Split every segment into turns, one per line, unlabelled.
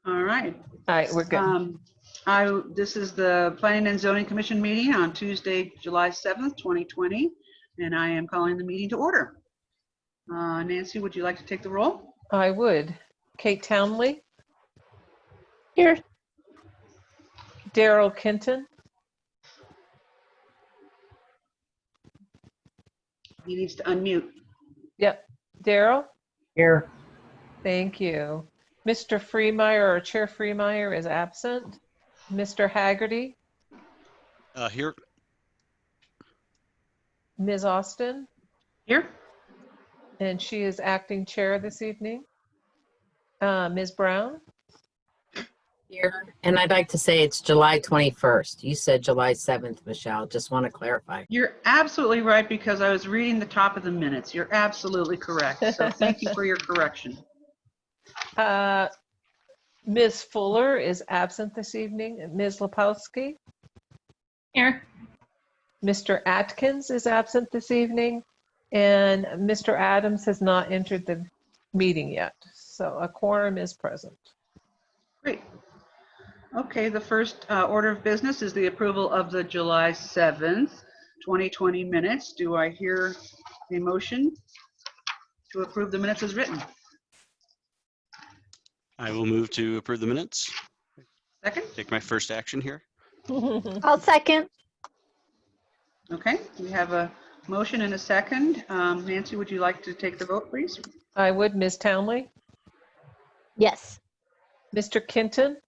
All right.
All right, we're good.
This is the Planning and Zoning Commission meeting on Tuesday, July 7th, 2020, and I am calling the meeting to order. Nancy, would you like to take the roll?
I would. Kate Townley,
Here.
Daryl Kenton,
He needs to unmute.
yep, Daryl,
Here.
thank you. Mr. Freemeyer or Chair Freemeyer is absent. Mr. Haggerty,
Here.
Ms. Austin,
Here?
and she is acting chair this evening. Ms. Brown,
Here. And I'd like to say it's July 21st. You said July 7th, Michelle. Just want to clarify.
You're absolutely right because I was reading the top of the minutes. You're absolutely correct. So thank you for your correction.
Ms. Fuller is absent this evening. Ms. Lepowski,
Here.
Mr. Atkins is absent this evening, and Mr. Adams has not entered the meeting yet. So a quorum is present.
Great. Okay, the first order of business is the approval of the July 7th, 2020 minutes. Do I hear a motion to approve the minutes as written?
I will move to approve the minutes.
Second?
Take my first action here.
I'll second.
Okay, we have a motion and a second. Nancy, would you like to take the vote, please?
I would. Ms. Townley,
Yes.
Mr. Kenton,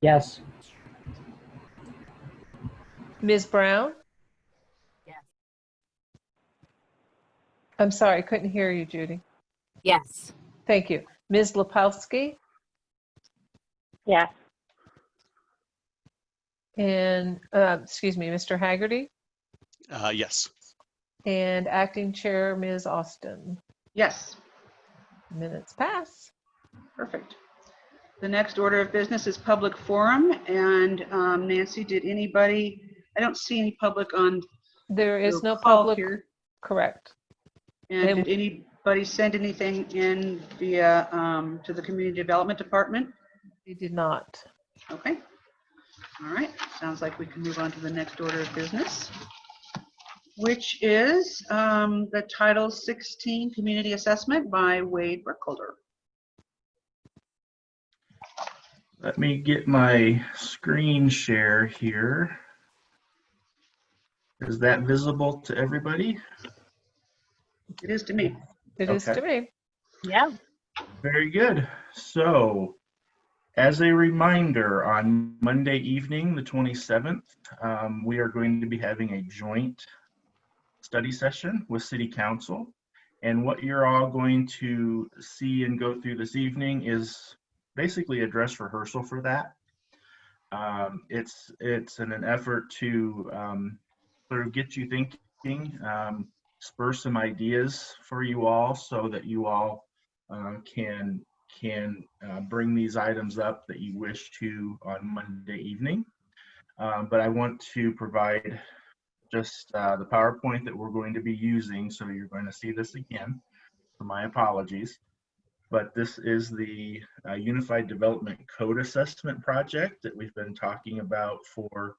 Yes.
Ms. Brown.
Yes.
I'm sorry, I couldn't hear you, Judy.
Yes.
Thank you. Ms. Lepowski
Yes.
and, excuse me, Mr. Haggerty,
Yes.
and acting chair, Ms. Austin.
Yes,
Minutes pass.
perfect. The next order of business is public forum. And Nancy, did anybody, I don't see any public on
There is
the
no
call
public,
here.
correct.
And
And-
did anybody send anything in via to the Community Development Department?
We did not.
Okay. All right. Sounds like we can move on to the next order of business, which is the Title 16 Community Assessment by Wade Burkholder.
Let me get my screen share here. Is that visible to everybody?
It is to me.
It is to me.
Yeah.
Very good. So, as a reminder, on Monday evening, the 27th, we are going to be having a joint study session with City Council. And what you're all going to see and go through this evening is basically a dress rehearsal for that. It's in an effort to sort of get you thinking, spur some ideas for you all so that you all can bring these items up that you wish to on Monday evening. But I want to provide just the PowerPoint that we're going to be using, so you're going to see this again, so my apologies. But this is the Unified Development Code Assessment project that we've been talking about for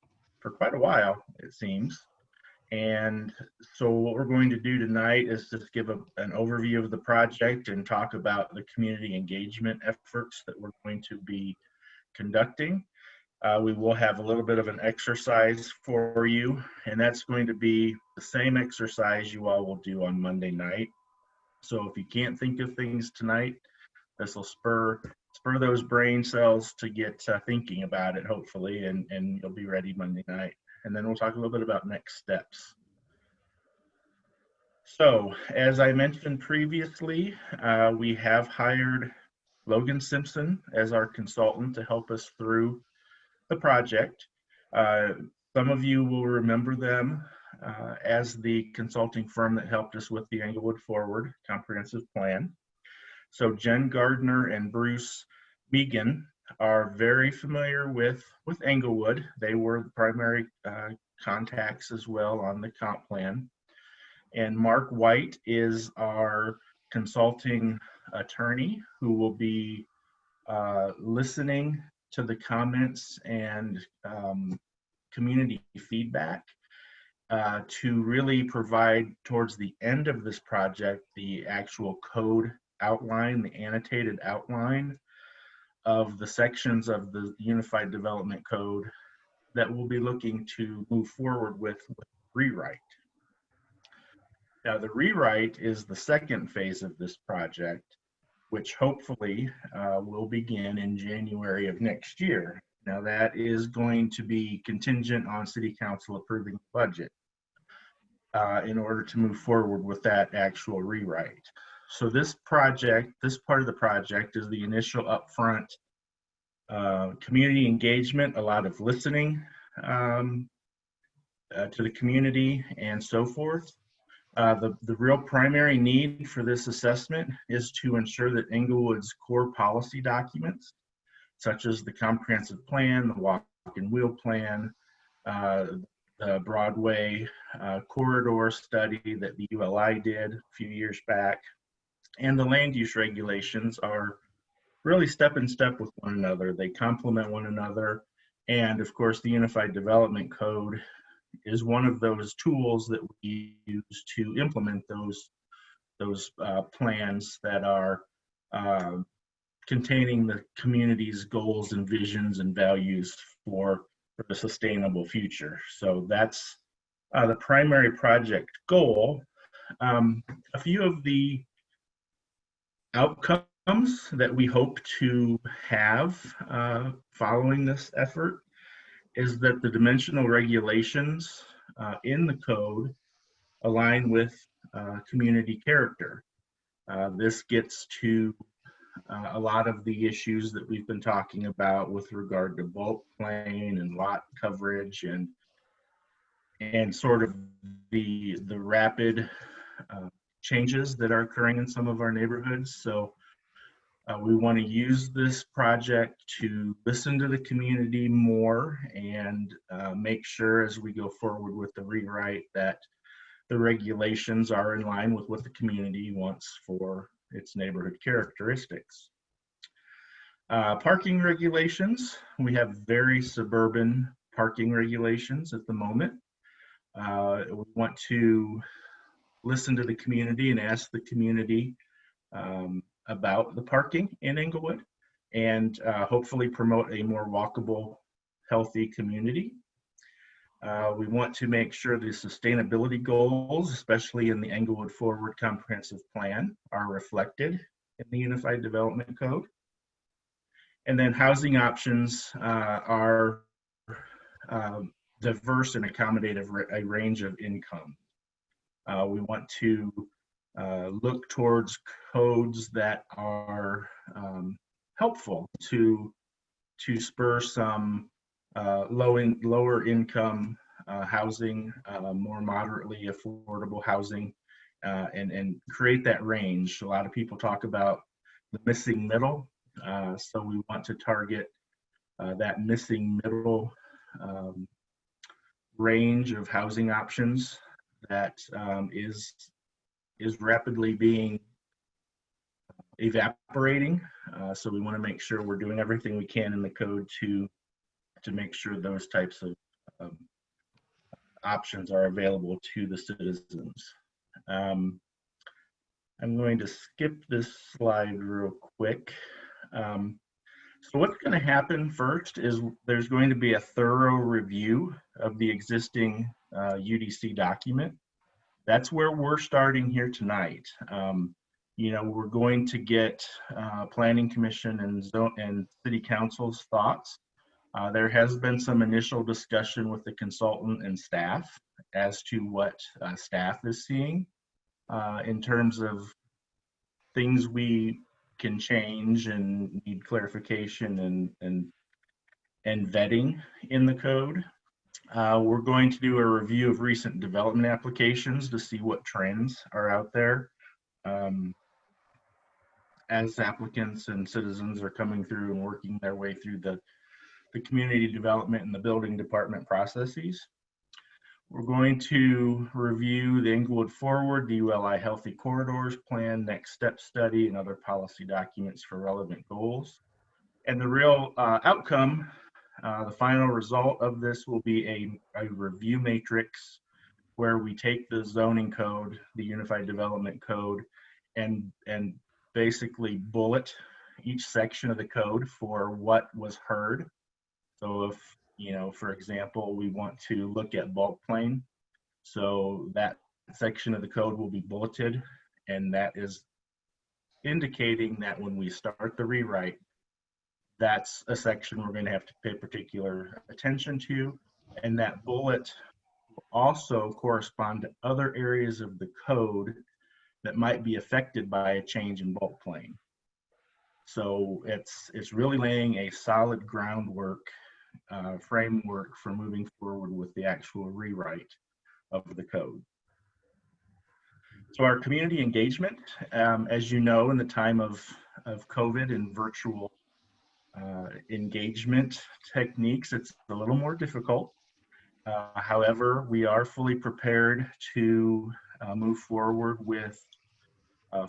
quite a while, it seems. And so what we're going to do tonight is just give an overview of the project and talk about the community engagement efforts that we're going to be conducting. We will have a little bit of an exercise for you, and that's going to be the same exercise you all will do on Monday night. So if you can't think of things tonight, this will spur those brain cells to get thinking about it, hopefully, and you'll be ready Monday night. And then we'll talk a little bit about next steps. So, as I mentioned previously, we have hired Logan Simpson as our consultant to help us through the project. Some of you will remember them as the consulting firm that helped us with the Englewood Forward comprehensive plan. So Jen Gardner and Bruce Megan are very familiar with Englewood. They were the primary contacts as well on the comp plan. And Mark White is our consulting attorney who will be listening to the comments and community feedback to really provide towards the end of this project the actual code outline, the annotated outline of the sections of the Unified Development Code that we'll be looking to move forward with rewrite. Now, the rewrite is the second phase of this project, which hopefully will begin in January of next year. Now, that is going to be contingent on City Council approving the budget in order to move forward with that actual rewrite. So this project, this part of the project is the initial upfront community engagement, a lot of listening to the community and so forth. The real primary need for this assessment is to ensure that Englewood's core policy documents, such as the comprehensive plan, the walk and wheel plan, the Broadway corridor study that the ULI did a few years back, and the land use regulations are really step in step with one another. They complement one another. And of course, the Unified Development Code is one of those tools that we use to implement those plans that are containing the community's goals and visions and values for the sustainable future. So that's the primary project goal. A few of the outcomes that we hope to have following this effort is that the dimensional regulations in the code align with community character. This gets to a lot of the issues that we've been talking about with regard to bulk plane and lot coverage and sort of the rapid changes that are occurring in some of our neighborhoods. So we want to use this project to listen to the community more and make sure as we go forward with the rewrite that the regulations are in line with what the community wants for its neighborhood characteristics. Parking regulations, we have very suburban parking regulations at the moment. We want to listen to the community and ask the community about the parking in Englewood and hopefully promote a more walkable, healthy community. We want to make sure the sustainability goals, especially in the Englewood Forward Comprehensive Plan, are reflected in the Unified Development Code. And then housing options are diverse and accommodate a range of income. We want to look towards codes that are helpful to spur some lower income housing, more moderately affordable housing, and create that range. A lot of people talk about the missing middle, so we want to target that missing middle range of housing options that is rapidly being evaporating. So we want to make sure we're doing everything we can in the code to make sure those types of options are available to the citizens. I'm going to skip this slide real quick. So what's going to happen first is there's going to be a thorough review of the existing UDC document. That's where we're starting here tonight. You know, we're going to get Planning Commission and City Council's thoughts. There has been some initial discussion with the consultant and staff as to what staff is seeing in terms of things we can change and need clarification and vetting in the code. We're going to do a review of recent development applications to see what trends are out there as applicants and citizens are coming through and working their way through the community development and the building department processes. We're going to review the Englewood Forward, the ULI Healthy Corridors plan, next step study, and other policy documents for relevant goals. And the real outcome, the final result of this will be a review matrix where we take the zoning code, the Unified Development Code, and basically bullet each section of the code for what was heard. So if, for example, we want to look at bulk plane, so that section of the code will be bulleted, and that is indicating that when we start the rewrite, that's a section we're going to have to pay particular attention to, and that bullet will also correspond to other areas of the code that might be affected by a change in bulk plane. So it's really laying a solid groundwork, framework for moving forward with the actual rewrite of the code. So our community engagement, as you know, in the time of COVID and virtual engagement techniques, it's a little more difficult. However, we are fully prepared to move forward with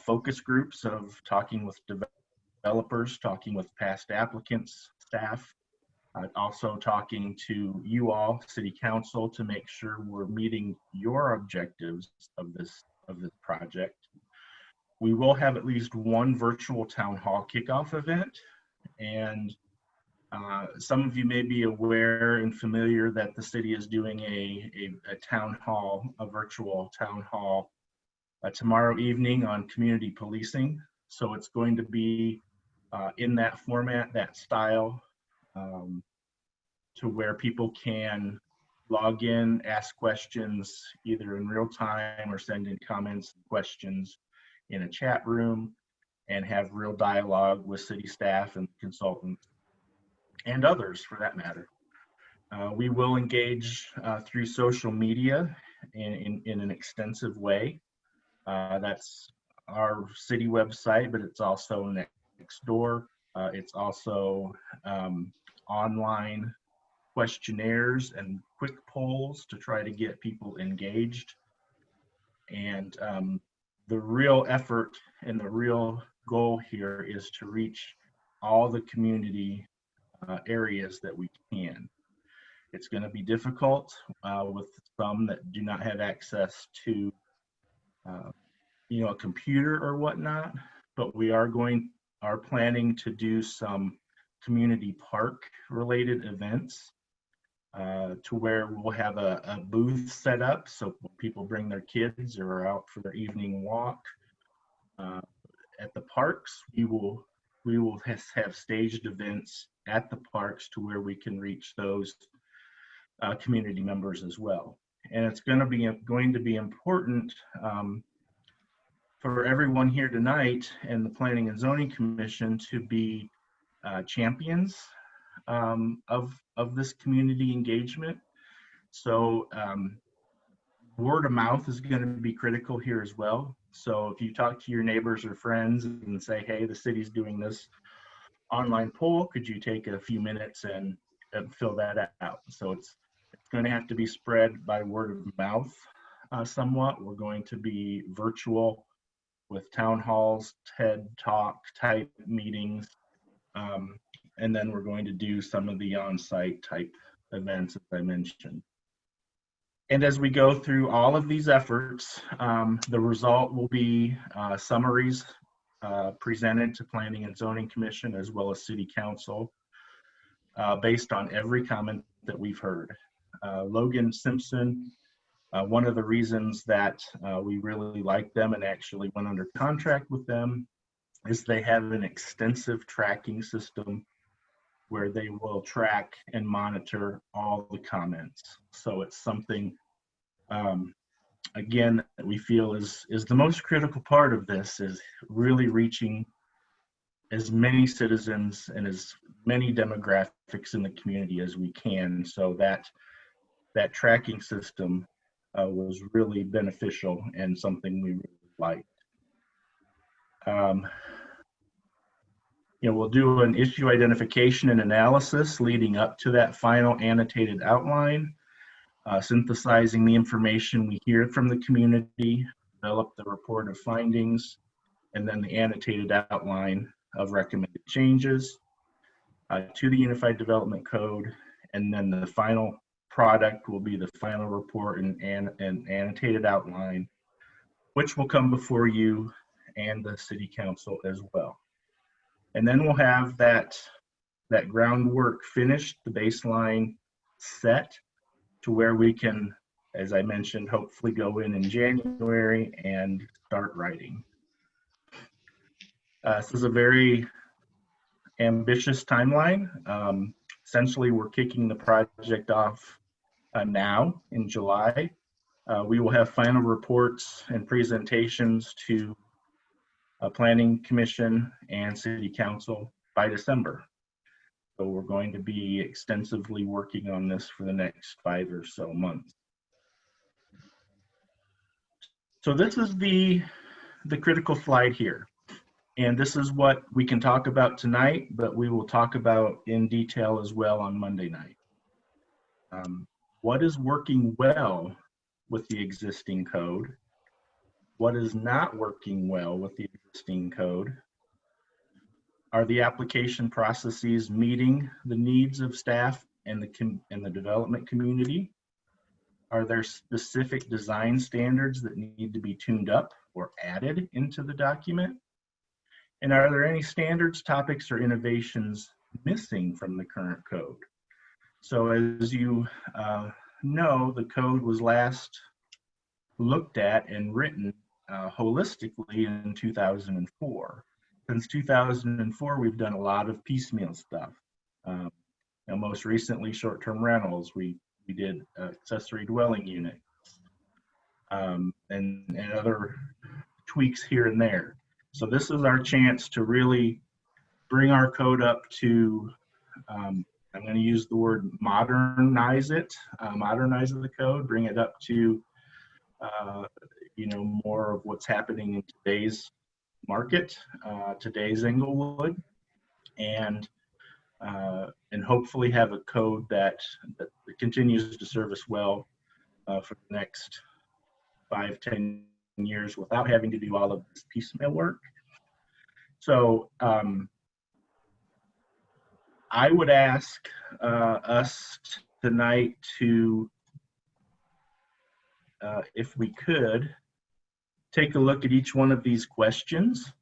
focus groups of talking with developers, talking with past applicants, staff, also talking to you all, City Council, to make sure we're meeting your objectives of this project. We will have at least one virtual town hall kickoff event, and some of you may be aware and familiar that the city is doing a town hall, a virtual town hall tomorrow evening on community policing. So it's going to be in that format, that style, to where people can log in, ask questions either in real time or send in comments and questions in a chat room, and have real dialogue with city staff and consultants and others for that matter. We will engage through social media in an extensive way. That's our city website, but it's also next door. It's also online questionnaires and quick polls to try to get people engaged. And the real effort and the real goal here is to reach all the community areas that we can. It's going to be difficult with some that do not have access to a computer or whatnot, but we are planning to do some community park related events to where we'll have a booth set up, so people bring their kids or are out for their evening walk at the parks. We will have staged events at the parks to where we can reach those community members as well. And it's going to be important for everyone here tonight and the Planning and Zoning Commission to be champions of this community engagement. So word of mouth is going to be critical here as well. So if you talk to your neighbors or friends and say, hey, the city's doing this online poll, could you take a few minutes and fill that out? So it's going to have to be spread by word of mouth somewhat. We're going to be virtual with town halls, TED Talk type meetings, and then we're going to do some of the on-site type events, as I mentioned. And as we go through all of these efforts, the result will be summaries presented to Planning and Zoning Commission as well as City Council based on every comment that we've heard. Logan Simpson, one of the reasons that we really like them and actually went under contract with them is they have an extensive tracking system where they will track and monitor all the comments. So it's something, again, that we feel is the most critical part of this, is really reaching as many citizens and as many demographics in the community as we can. So that tracking system was really beneficial and something we really liked. We'll do an issue identification and analysis leading up to that final annotated outline. synthesizing the information we hear from the community, develop the report of findings, and then the annotated outline of recommended changes to the Unified Development Code. And then the final product will be the final report and annotated outline, which will come before you and the City Council as well. And then we'll have that groundwork finished, the baseline set to where we can, as I mentioned, hopefully go in January and start writing. This is a very ambitious timeline. Essentially, we're kicking the project off now in July. We will have final reports and presentations to Planning Commission and City Council by December. So we're going to be extensively working on this for the next 5 or so months. So this is the critical slide here. And this is what we can talk about tonight, but we will talk about in detail as well on Monday night. What is working well with the existing code? What is not working well with the existing code? Are the application processes meeting the needs of staff and the development community? Are there specific design standards that need to be tuned up or added into the document? And are there any standards, topics, or innovations missing from the current code? So as you know, the code was last looked at and written holistically in 2004. Since 2004, we've done a lot of piecemeal stuff. Most recently, short-term rentals. We did accessory dwelling unit and other tweaks here and there. So this is our chance to really bring our code up to, I'm going to use the word modernize it, modernize the code, bring it up to, more of what's happening in today's market, today's Englewood, and hopefully have a code that continues to serve us well for the next 5-10 years without having to do all of this piecemeal work. So I would ask us tonight to, if we could, take a look at each one of these questions.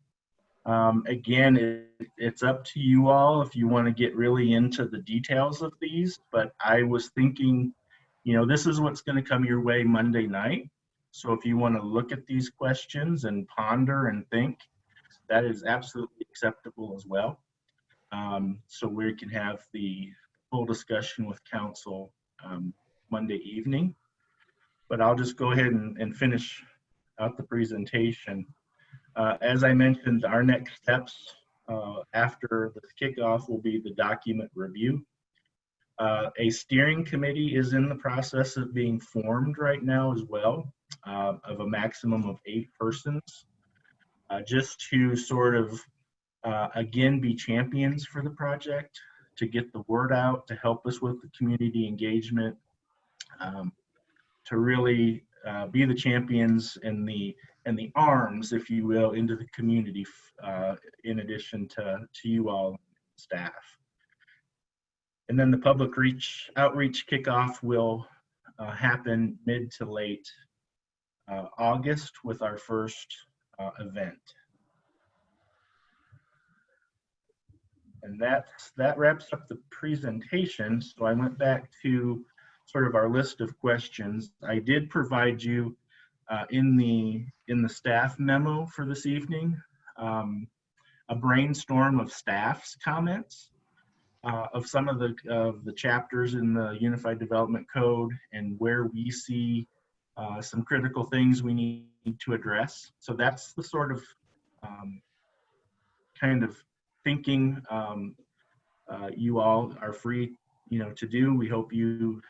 Again, it's up to you all if you want to get really into the details of these, but I was thinking, this is what's going to come your way Monday night. So if you want to look at these questions and ponder and think, that is absolutely acceptable as well. So we can have the full discussion with council Monday evening. But I'll just go ahead and finish out the presentation. As I mentioned, our next steps after the kickoff will be the document review. A steering committee is in the process of being formed right now as well, of a maximum of 8 persons, just to sort of, again, be champions for the project, to get the word out, to help us with the community engagement, to really be the champions and the arms, if you will, into the community, in addition to you all staff. And then the public outreach kickoff will happen mid to late August with our first event. And that wraps up the presentation. So I went back to sort of our list of questions. I did provide you in the staff memo for this evening a brainstorm of staff's comments of some of the chapters in the Unified Development Code and where we see some critical things we need to address. So that's the sort of kind of thinking you all are free, to do. We hope you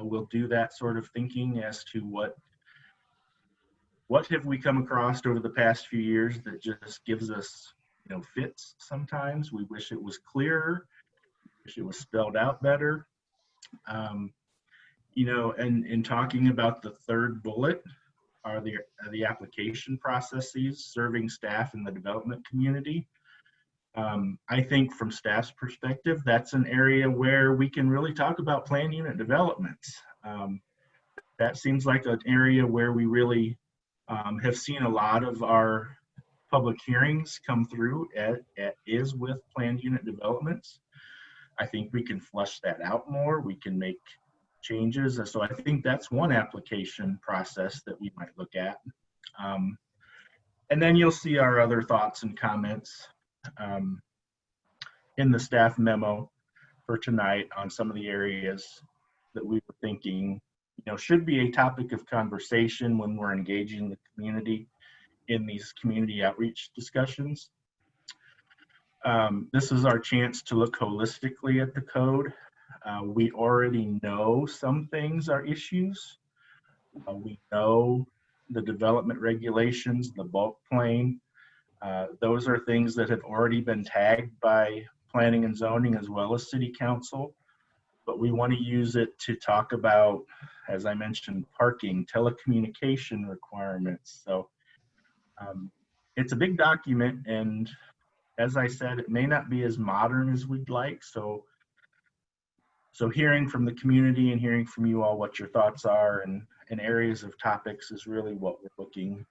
will do that sort of thinking as to what have we come across over the past few years that just gives us, fits sometimes. We wish it was clearer, wish it was spelled out better. You know, and in talking about the third bullet, are the application processes serving staff in the development community. I think from staff's perspective, that's an area where we can really talk about plan unit developments. That seems like an area where we really have seen a lot of our public hearings come through is with planned unit developments. I think we can flesh that out more. We can make changes. And so I think that's one application process that we might look at. And then you'll see our other thoughts and comments in the staff memo for tonight on some of the areas that we were thinking, should be a topic of conversation when we're engaging the community in these community outreach discussions. This is our chance to look holistically at the code. We already know some things are issues. We know the development regulations, the bulk plane. Those are things that have already been tagged by planning and zoning as well as city council. But we want to use it to talk about, as I mentioned, parking, telecommunication requirements. So it's a big document, and as I said, it may not be as modern as we'd like. So hearing from the community and hearing from you all what your thoughts are and areas of topics is really what we're looking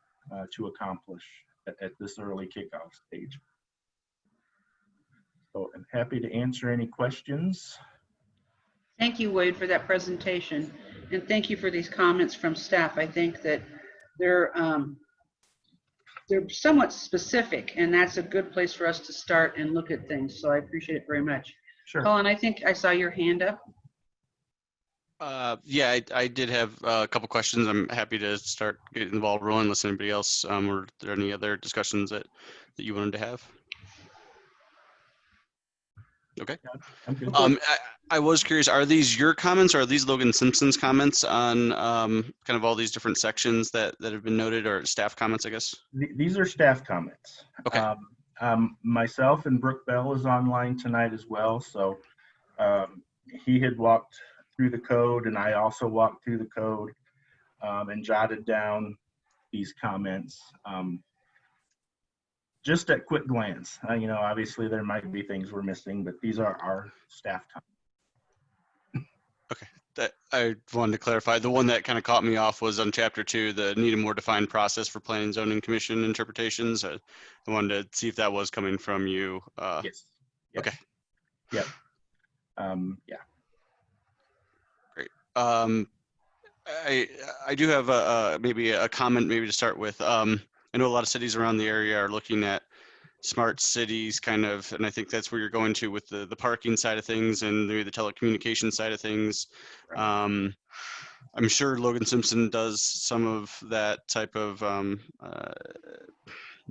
to accomplish at this early kickoff stage. So I'm happy to answer any questions.
Thank you, Wade, for that presentation. And thank you for these comments from staff. I think that they're somewhat specific, and that's a good place for us to start and look at things. So I appreciate it very much.
Sure.
Colin, I think I saw your hand up.
Yeah, I did have a couple questions. I'm happy to start getting the ball rolling unless anybody else, or are there any other discussions that you wanted to have? Okay.
I'm good.
I was curious, are these your comments or are these Logan Simpson's comments on kind of all these different sections that have been noted, or staff comments, I guess?
These are staff comments.
Okay.
Myself and Brooke Bell is online tonight as well. So he had walked through the code, and I also walked through the code and jotted down these comments. Just at quick glance, obviously there might be things we're missing, but these are our staff comments.
Okay. That I wanted to clarify. The one that kind of caught me off was on chapter 2, the need a more defined process for planning and zoning commission interpretations. I wanted to see if that was coming from you.
Yes.
Okay.
Yep. Yeah.
Great. I do have maybe a comment maybe to start with. I know a lot of cities around the area are looking at smart cities kind of, and I think that's where you're going to with the parking side of things and maybe the telecommunication side of things. Right. I'm sure Logan Simpson does some of that type of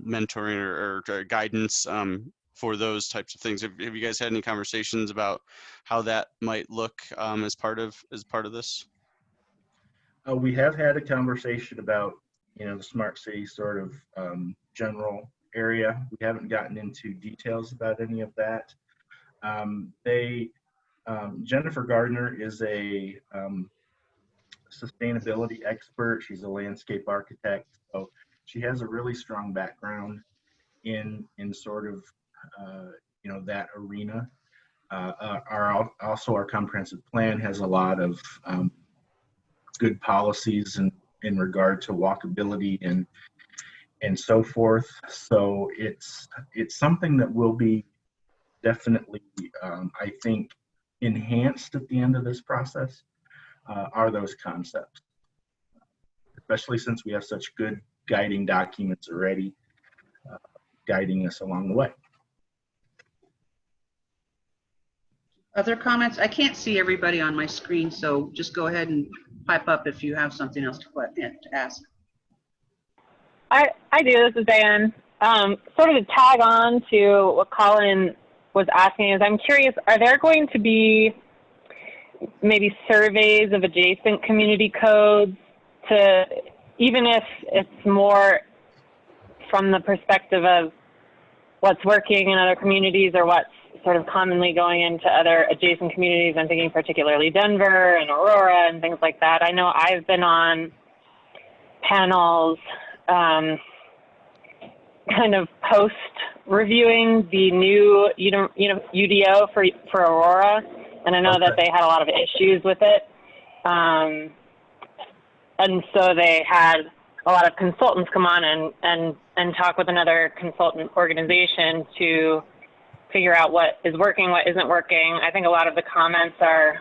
mentoring or guidance for those types of things. Have you guys had any conversations about how that might look as part of this?
We have had a conversation about the smart city sort of general area. We haven't gotten into details about any of that. Jennifer Gardner is a sustainability expert. She's a landscape architect. So she has a really strong background in sort of, that arena. Also our comprehensive plan has a lot of good policies in regard to walkability and so forth. So it's something that will be definitely, I think, enhanced at the end of this process, are those concepts, especially since we have such good guiding documents already guiding us along the way.
Other comments? I can't see everybody on my screen, so just go ahead and pipe up if you have something else to ask.
I do. This is Diane. Sort of to tag on to what Colin was asking is, I'm curious, are there going to be maybe surveys of adjacent community codes to, even if it's more from the perspective of what's working in other communities or what's sort of commonly going into other adjacent communities. I'm thinking particularly Denver and Aurora and things like that. I know I've been on panels kind of post-reviewing the new UDO for Aurora, and I know that they had a lot of issues with it. And so they had a lot of consultants come on and talk with another consultant organization to figure out what is working, what isn't working. I think a lot of the comments are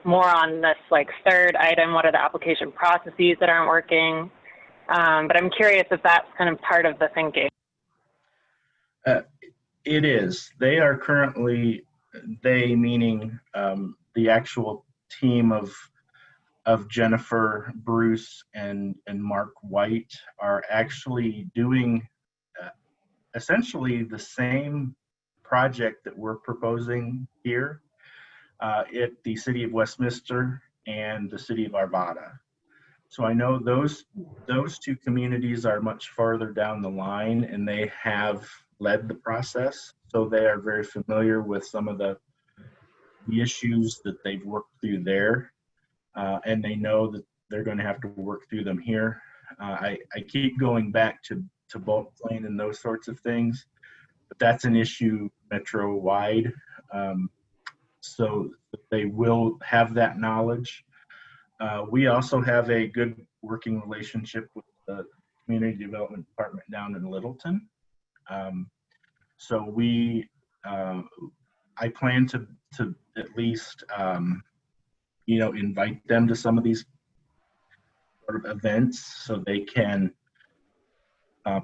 more on this like third item, what are the application processes that aren't working? But I'm curious if that's kind of part of the thinking.
It is. They are currently, they meaning the actual team of Jennifer, Bruce, and Mark White are actually doing essentially the same project that we're proposing here at the City of Westminster and the City of Arvada. So I know those two communities are much farther down the line, and they have led the process. So they are very familiar with some of the issues that they've worked through there. And they know that they're going to have to work through them here. I keep going back to bulk plane and those sorts of things, but that's an issue metro-wide. So they will have that knowledge. We also have a good working relationship with the Community Development Department down in Littleton. So I plan to at least invite them to some of these sort of events so they can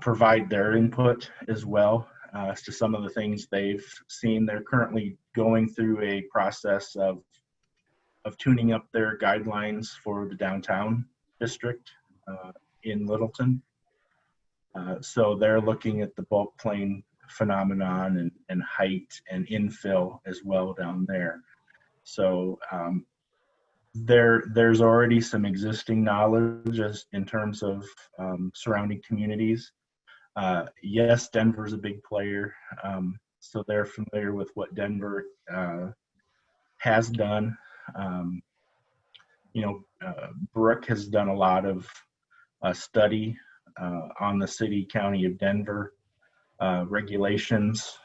provide their input as well as to some of the things they've seen. They're currently going through a process of tuning up their guidelines for the downtown district in Littleton. So they're looking at the bulk plane phenomenon and height and infill as well down there. So there's already some existing knowledge in terms of surrounding communities. Yes, Denver's a big player, so they're familiar with what Denver has done. Brooke has done a lot of study on the city-county of Denver regulations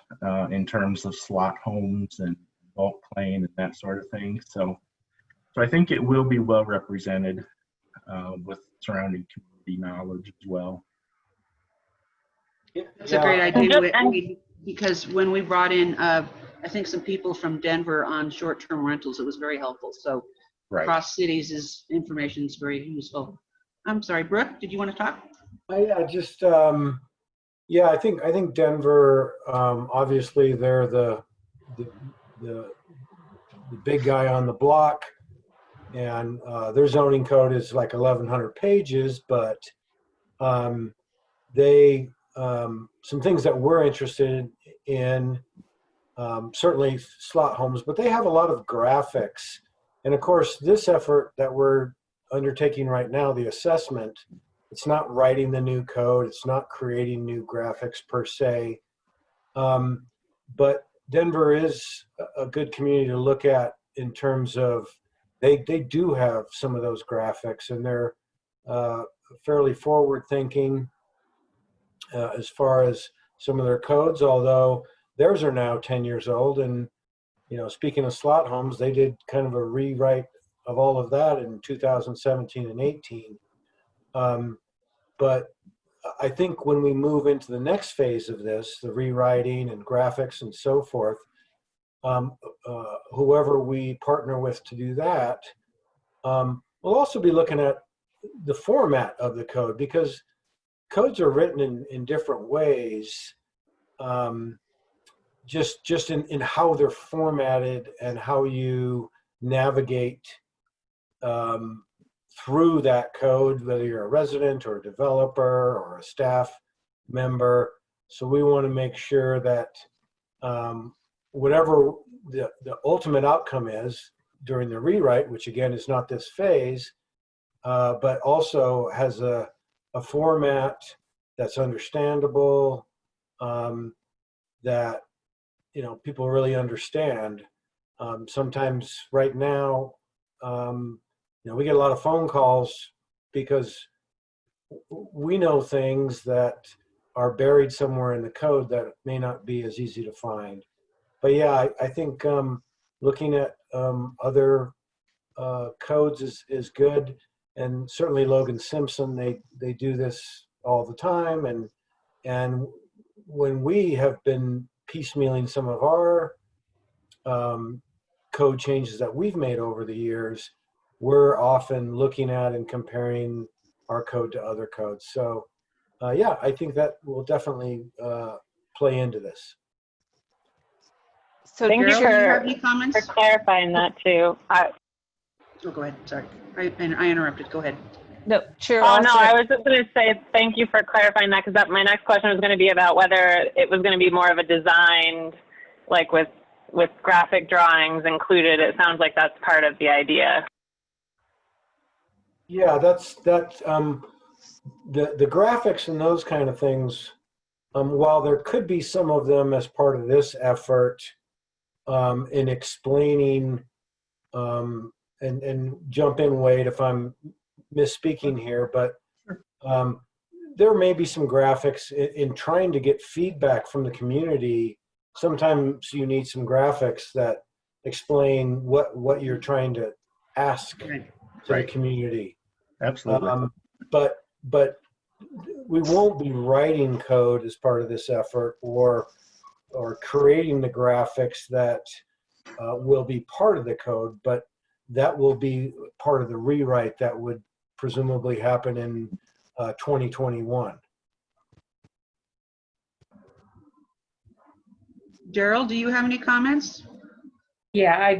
in terms of slot homes and bulk plane and that sort of thing. So I think it will be well represented with surrounding community knowledge as well.
That's a great idea, Whitney, because when we brought in, I think some people from Denver on short-term rentals, it was very helpful. So
Right.
Across cities, information is very useful. I'm sorry, Brooke, did you want to talk?
I think Denver, obviously they're the big guy on the block, and their zoning code is like 1,100 pages, but they some things that we're interested in, certainly slot homes, but they have a lot of graphics. And of course, this effort that we're undertaking right now, the assessment, it's not writing the new code, it's not creating new graphics per se, but Denver is a good community to look at in terms of they do have some of those graphics, and they're fairly forward thinking as far as some of their codes, although theirs are now 10 years old. And speaking of slot homes, they did kind of a rewrite of all of that in 2017 and 18. But I think when we move into the next phase of this, the rewriting and graphics and so forth, whoever we partner with to do that, we'll also be looking at the format of the code, because codes are written in different ways, just in how they're formatted and how you navigate through that code, whether you're a resident or a developer or a staff member. So we want to make sure that whatever the ultimate outcome is during the rewrite, which again is not this phase, but also has a format that's understandable, that, people really understand. Sometimes right now, we get a lot of phone calls because we know things that are buried somewhere in the code that may not be as easy to find. But yeah, I think looking at other codes is good. And certainly Logan Simpson, they do this all the time. And when we have been piecemealing some of our code changes that we've made over the years, we're often looking at and comparing our code to other codes. So yeah, I think that will definitely play into this.
So
Thank you
Daryl, do you have
for,
any comments?
for clarifying that too.
Oh, go ahead. Sorry. I interrupted. Go ahead.
no, Chair
Oh, no,
Austin,
I was just going to say thank you for clarifying that, because my next question was going to be about whether it was going to be more of a designed, like with graphic drawings included. It sounds like that's part of the idea.
Yeah, that's the graphics and those kind of things. While there could be some of them as part of this effort in explaining, and jump in, Wade, if I'm misspeaking here, but there may be some graphics in trying to get feedback from the community. Sometimes you need some graphics that explain what you're trying to ask to the community.
Absolutely.
But we won't be writing code as part of this effort or creating the graphics that will be part of the code, but that will be part of the rewrite that would presumably happen in 2021.
Daryl, do you have any comments?
Yeah, I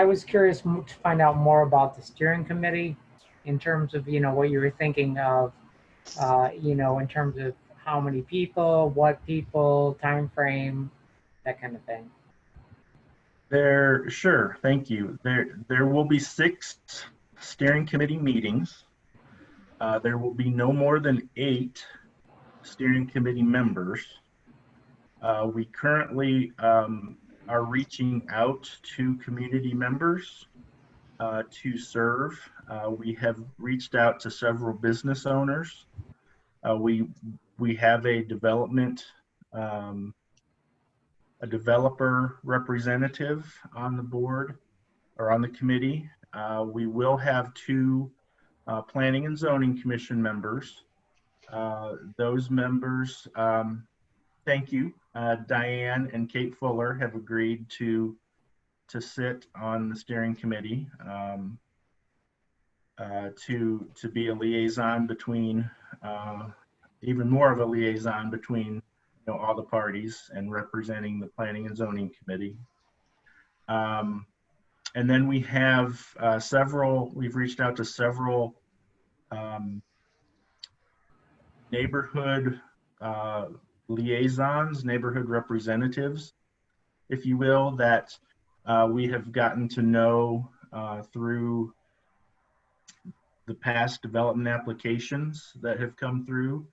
was curious to find out more about the steering committee in terms of, what you were thinking of, in terms of how many people, what people, time frame, that kind of thing.
Sure, thank you. There will be 6 steering committee meetings. There will be no more than 8 steering committee members. We currently are reaching out to community members to serve. We have reached out to several business owners. We have a developer representative on the board or on the committee. We will have 2 Planning and Zoning Commission members. Those members, thank you. Diane and Kate Fuller have agreed to sit on the steering committee, to be a liaison between, even more of a liaison between all the parties and representing the Planning and Zoning Committee. And then we have we've reached out to several neighborhood liaisons, neighborhood representatives, if you will, that we have gotten to know through the past development applications that have come through.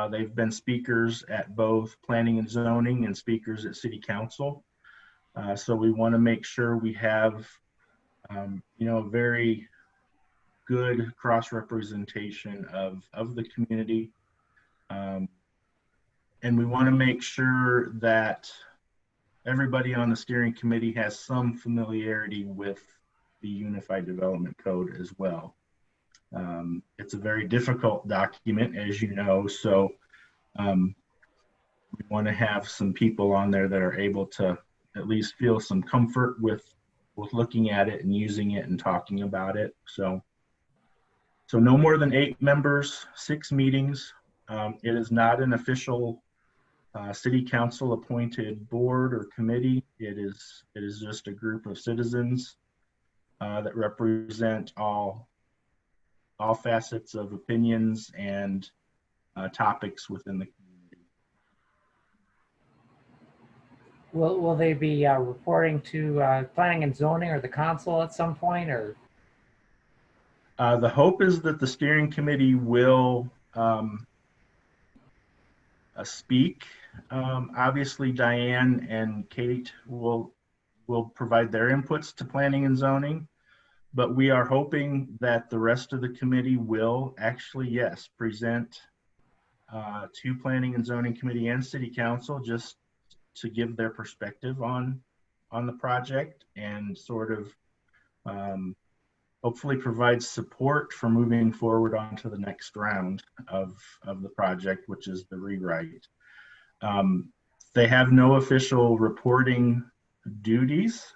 They've been speakers at both Planning and Zoning and speakers at City Council. So we want to make sure we have, a very good cross-representation of the community. And we want to make sure that everybody on the steering committee has some familiarity with the Unified Development Code as well. It's a very difficult document, as you know, so we want to have some people on there that are able to at least feel some comfort with looking at it and using it and talking about it. So no more than 8 members, 6 meetings. It is not an official City Council appointed board or committee. It is just a group of citizens that represent all facets of opinions and topics within the community.
Will they be reporting to Planning and Zoning or the council at some point, or?
The hope is that the steering committee will speak Obviously, Diane and Kate will provide their inputs to planning and zoning, but we are hoping that the rest of the committee will actually, yes, present to planning and zoning committee and city council just to give their perspective on the project and sort of hopefully provide support for moving forward onto the next round of the project, which is the rewrite. They have no official reporting duties.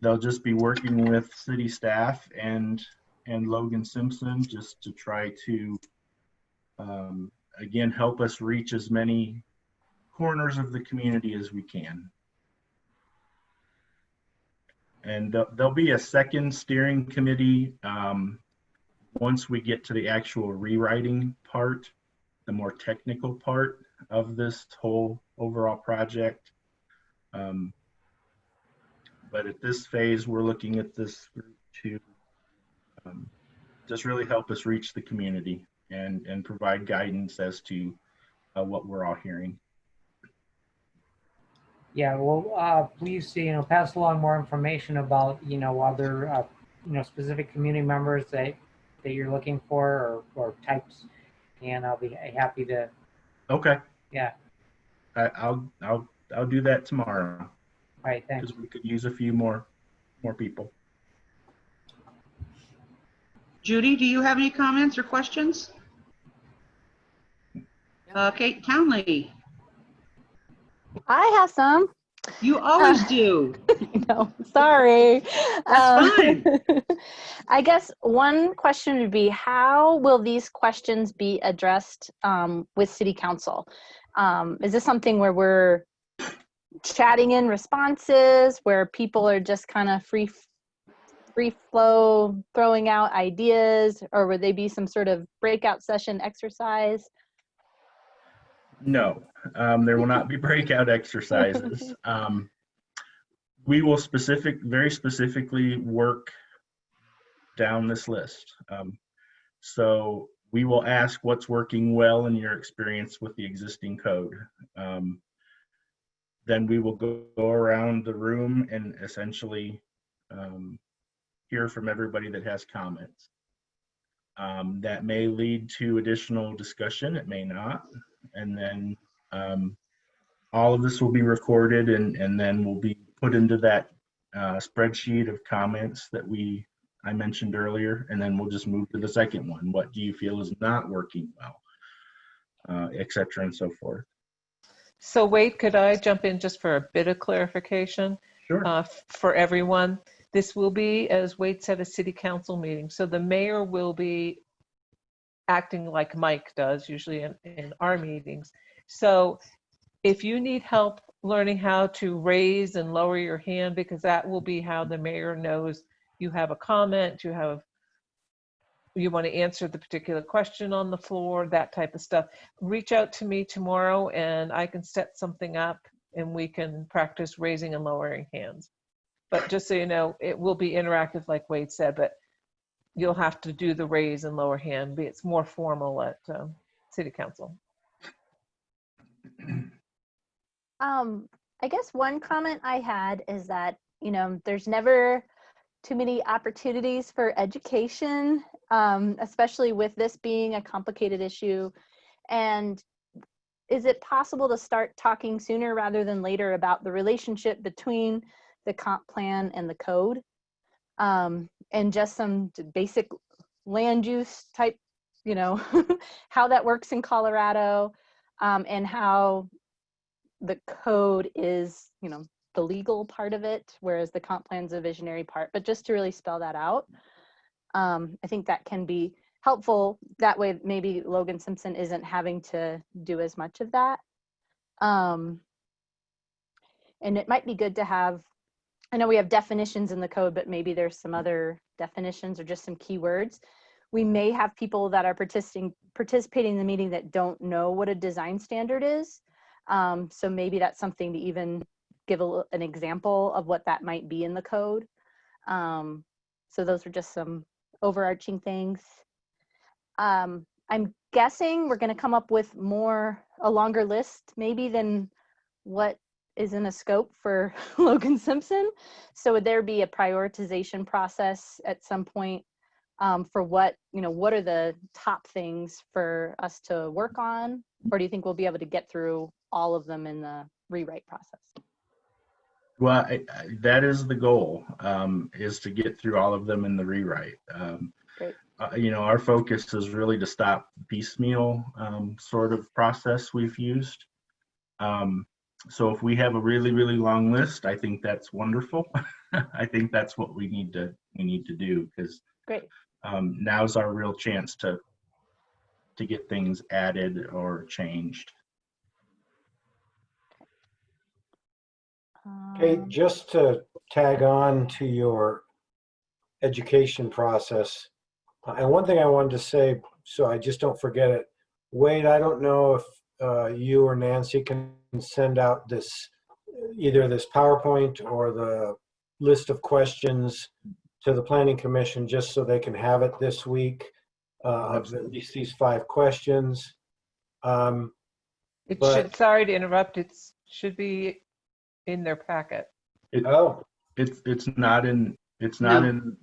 They'll just be working with city staff and Logan Simpson just to try to, again, help us reach as many corners of the community as we can. And there'll be a second steering committee once we get to the actual rewriting part, the more technical part of this whole overall project. But at this phase, we're looking at this group to just really help us reach the community and provide guidance as to what we're all hearing.
Yeah, well, please, pass along more information about, other, specific community members that you're looking for or types, and I'll be happy to.
Okay.
Yeah.
I'll do that tomorrow.
All right, thanks.
Because we could use a few more people.
Judy, do you have any comments or questions? Kate Townley.
I have some.
You always do.
No, sorry.
That's fine.
I guess one question would be, how will these questions be addressed with City Council? Is this something where we're chatting in responses, where people are just kind of free flow throwing out ideas, or would they be some sort of breakout session exercise?
No, there will not be breakout exercises. We will very specifically work down this list. So we will ask what's working well in your experience with the existing code. Then we will go around the room and essentially hear from everybody that has comments. That may lead to additional discussion, it may not. And then all of this will be recorded and then will be put into that spreadsheet of comments that I mentioned earlier, and then we'll just move to the second one. What do you feel is not working well, et cetera, and so forth.
So Wade, could I jump in just for a bit of clarification?
Sure.
For everyone? This will be, as Wade said, a city council meeting. So the mayor will be acting like Mike does usually in our meetings. So if you need help learning how to raise and lower your hand, because that will be how the mayor knows you have a comment, you want to answer the particular question on the floor, that type of stuff. Reach out to me tomorrow and I can set something up and we can practice raising and lowering hands. But just so you know, it will be interactive like Wade said, but you'll have to do the raise and lower hand. It's more formal at City Council.
I guess one comment I had is that, there's never too many opportunities for education, especially with this being a complicated issue. And is it possible to start talking sooner rather than later about the relationship between the comp plan and the code? And just some basic land use type, how that works in Colorado, and how the code is, the legal part of it, whereas the comp plan's a visionary part, but just to really spell that out. I think that can be helpful. That way, maybe Logan Simpson isn't having to do as much of that. And it might be good to have, I know we have definitions in the code, but maybe there's some other definitions or just some keywords. We may have people that are participating in the meeting that don't know what a design standard is. So maybe that's something to even give an example of what that might be in the code. So those are just some overarching things. I'm guessing we're going to come up with more a longer list maybe than what is in a scope for Logan Simpson. So would there be a prioritization process at some point for what are the top things for us to work on? Or do you think we'll be able to get through all of them in the rewrite process?
Well, that is the goal, is to get through all of them in the rewrite.
Great.
Our focus is really to stop piecemeal sort of process we've used. So if we have a really, really long list, I think that's wonderful. I think that's what we need to do, because
Great.
Now's our real chance to get things added or changed.
Okay, just to tag on to your education process, and one thing I wanted to say, so I just don't forget it. Wade, I don't know if you or Nancy can send out either this PowerPoint or the list of questions to the Planning Commission, just so they can have it this week, of at least these 5 questions.
Sorry to interrupt, it should be in their packet.
It's not in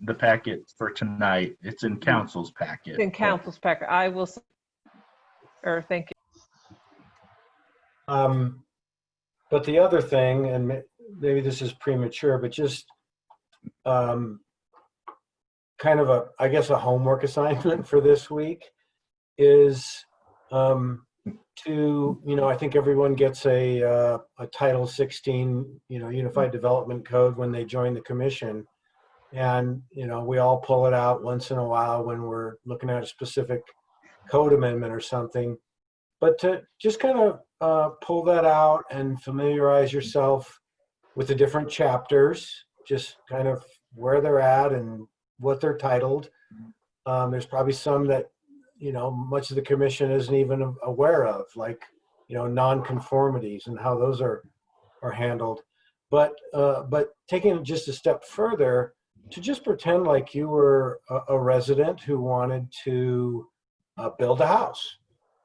the packet for tonight. It's in council's packet.
It's in council's packet. I will, thank you.
But the other thing, and maybe this is premature, but just kind of I guess a homework assignment for this week is I think everyone gets a Title 16, Unified Development Code when they join the commission. And, we all pull it out once in a while when we're looking at a specific code amendment or something. But to just kind of pull that out and familiarize yourself with the different chapters, just kind of where they're at and what they're titled. There's probably some that, much of the commission isn't even aware of, like, nonconformities and how those are handled. But taking it just a step further, to just pretend like you were a resident who wanted to build a house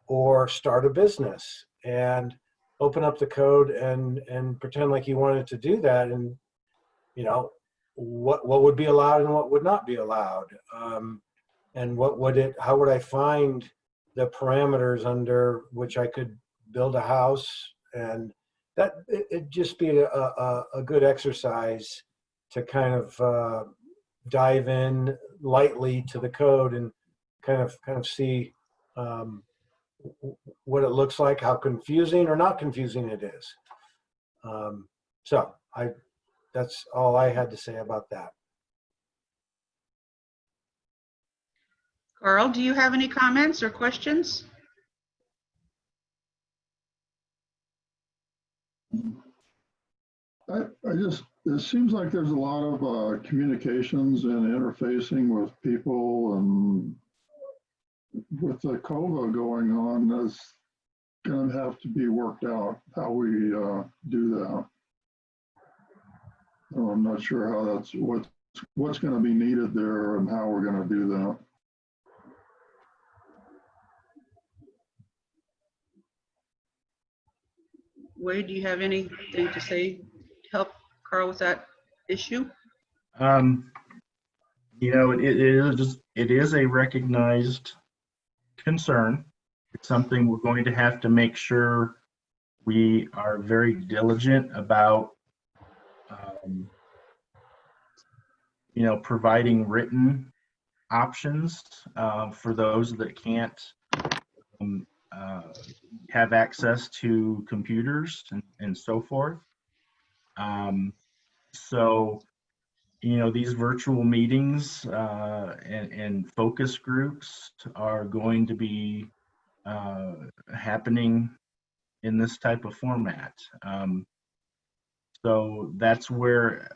or start a business and open up the code and pretend like you wanted to do that, and what would be allowed and what would not be allowed, and how would I find the parameters under which I could build a house, and that it'd just be a good exercise to kind of dive in lightly to the code and kind of see what it looks like, how confusing or not confusing it is. So that's all I had to say about that.
Carl, do you have any comments or questions?
It seems like there's a lot of communications and interfacing with people, and with the COVA going on, that's going to have to be worked out how we do that. I'm not sure how what's going to be needed there and how we're going to do that.
Wade, do you have anything to say to help Carl with that issue?
It is a recognized concern. It's something we're going to have to make sure we are very diligent about, providing written options for those that can't have access to computers and so forth. So, these virtual meetings and focus groups are going to be happening in this type of format. So that's where,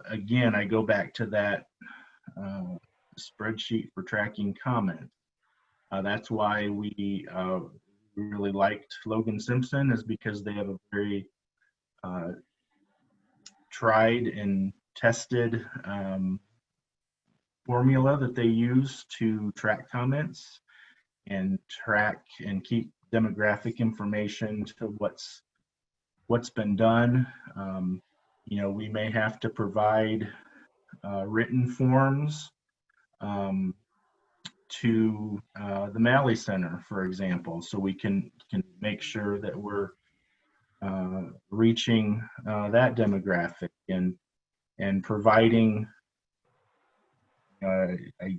again, I go back to that spreadsheet for tracking comment. That's why we really liked Logan Simpson, is because they have a very tried and tested formula that they use to track comments and track and keep demographic information to what's been done. You know, we may have to provide written forms to the Malley Center, for example, so we can make sure that we're reaching that demographic and providing. I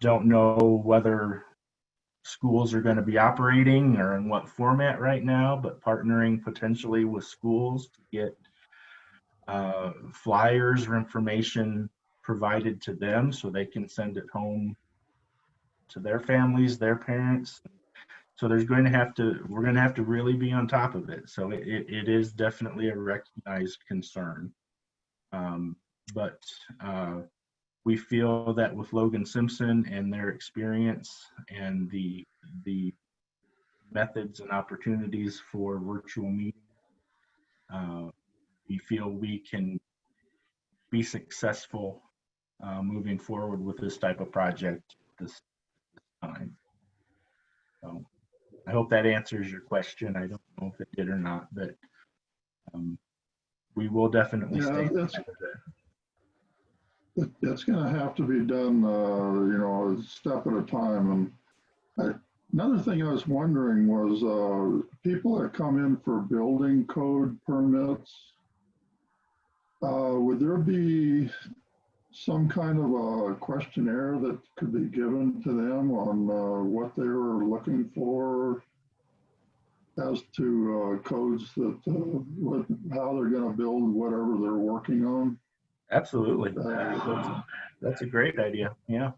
don't know whether schools are going to be operating or in what format right now, but partnering potentially with schools to get flyers or information provided to them so they can send it home to their families, their parents. So we're going to have to really be on top of it. So it is definitely a recognized concern. But we feel that with Logan Simpson and their experience and the methods and opportunities for virtual meetings, we feel we can be successful moving forward with this type of project this time. So I hope that answers your question. I don't know if it did or not, but we will definitely stay in touch with it.
It's going to have to be done, you know, a step at a time. And another thing I was wondering was people that come in for building code permits, would there be some kind of a questionnaire that could be given to them on what they were looking for as to codes that, how they're going to build whatever they're working on?
Absolutely. That's a great idea. Yeah.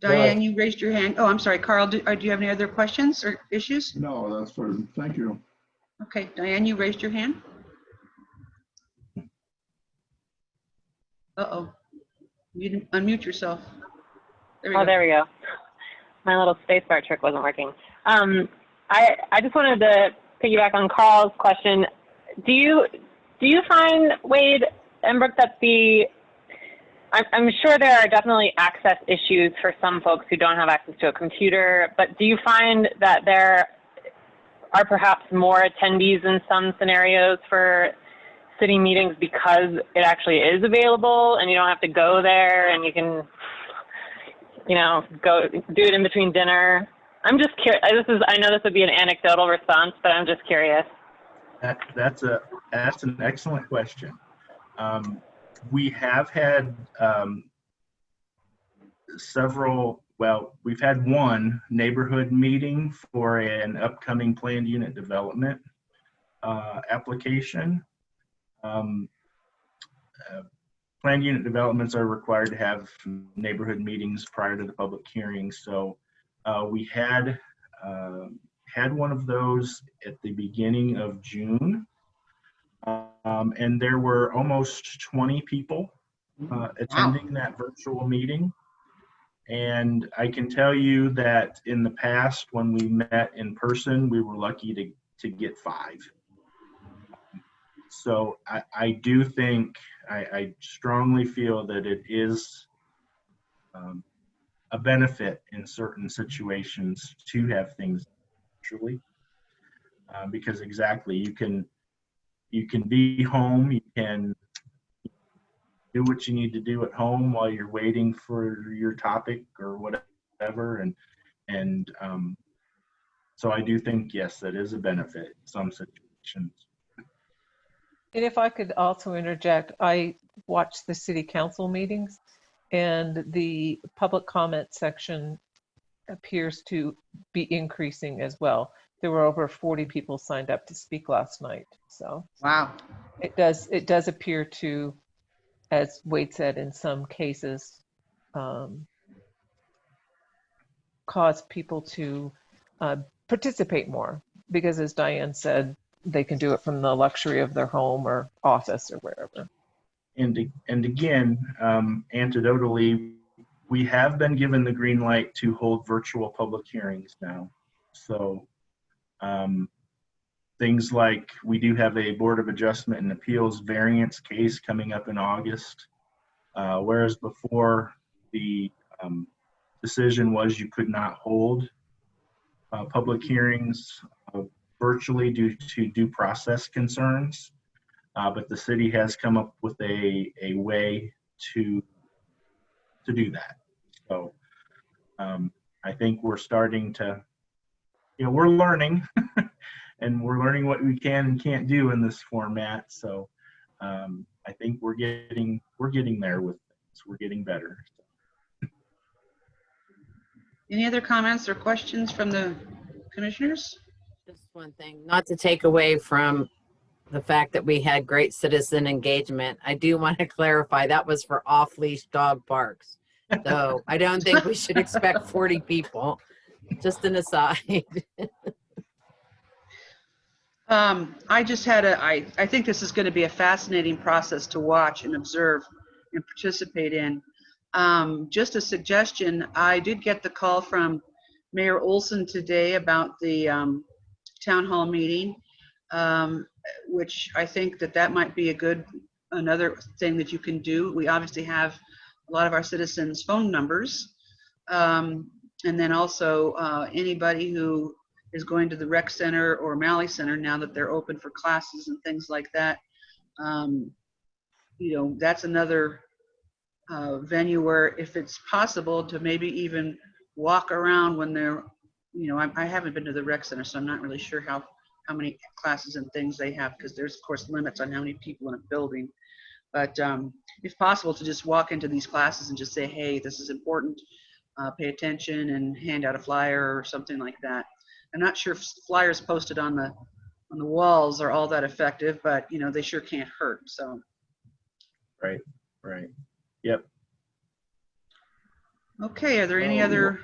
Diane, you raised your hand. Oh, I'm sorry, Carl, do you have any other questions or issues?
No, that's fine. Thank you.
Okay, Diane, you raised your hand. Uh-oh, you didn't unmute yourself. There we go.
There we go. My little spacebar trick wasn't working. I just wanted to piggyback on Carl's question. Do you find, Wade and Brooke, that I'm sure there are definitely access issues for some folks who don't have access to a computer, but do you find that there are perhaps more attendees in some scenarios for city meetings because it actually is available and you don't have to go there and you can, you know, go do it in between dinner? I'm just curious. I know this would be an anecdotal response, but I'm just curious.
That's an excellent question. We have had we've had one neighborhood meeting for an upcoming planned unit development application. Planned unit developments are required to have neighborhood meetings prior to the public hearing. So we had one of those at the beginning of June. And there were almost 20 people attending that virtual meeting. And I can tell you that in the past, when we met in person, we were lucky to get 5. So I do think, I strongly feel that it is a benefit in certain situations to have things virtually, because exactly, you can be home, you can do what you need to do at home while you're waiting for your topic or whatever, and so I do think, yes, that is a benefit in some situations.
And if I could also interject, I watch the city council meetings and the public comment section appears to be increasing as well. There were over 40 people signed up to speak last night. So
Wow.
it does appear to, as Wade said, in some cases, cause people to participate more, because as Diane said, they can do it from the luxury of their home or office or wherever.
And again, anecdotally, we have been given the green light to hold virtual public hearings now. So things like, we do have a Board of Adjustment and Appeals variance case coming up in August, whereas before the decision was you could not hold public hearings virtually due to due process concerns. But the city has come up with a way to do that. So I think we're starting to, we're learning and we're learning what we can and can't do in this format. So I think we're getting there with things. We're getting better.
Any other comments or questions from the commissioners?
Just one thing, not to take away from the fact that we had great citizen engagement. I do want to clarify that was for off-leash dog parks. So I don't think we should expect 40 people. Just an aside.
I just had I think this is going to be a fascinating process to watch and observe and participate in. Just a suggestion, I did get the call from Mayor Olson today about the town hall meeting, which I think that might be another thing that you can do. We obviously have a lot of our citizens' phone numbers. And then also anybody who is going to the rec center or Malley Center now that they're open for classes and things like that. That's another venue where if it's possible to maybe even walk around when they're, I haven't been to the rec center, so I'm not really sure how many classes and things they have, because there's of course limits on how many people in a building. But if possible, to just walk into these classes and just say, hey, this is important, pay attention, and hand out a flyer or something like that. I'm not sure if flyers posted on the walls are all that effective, but they sure can't hurt. So.
Right. Yep.
Okay, are there any other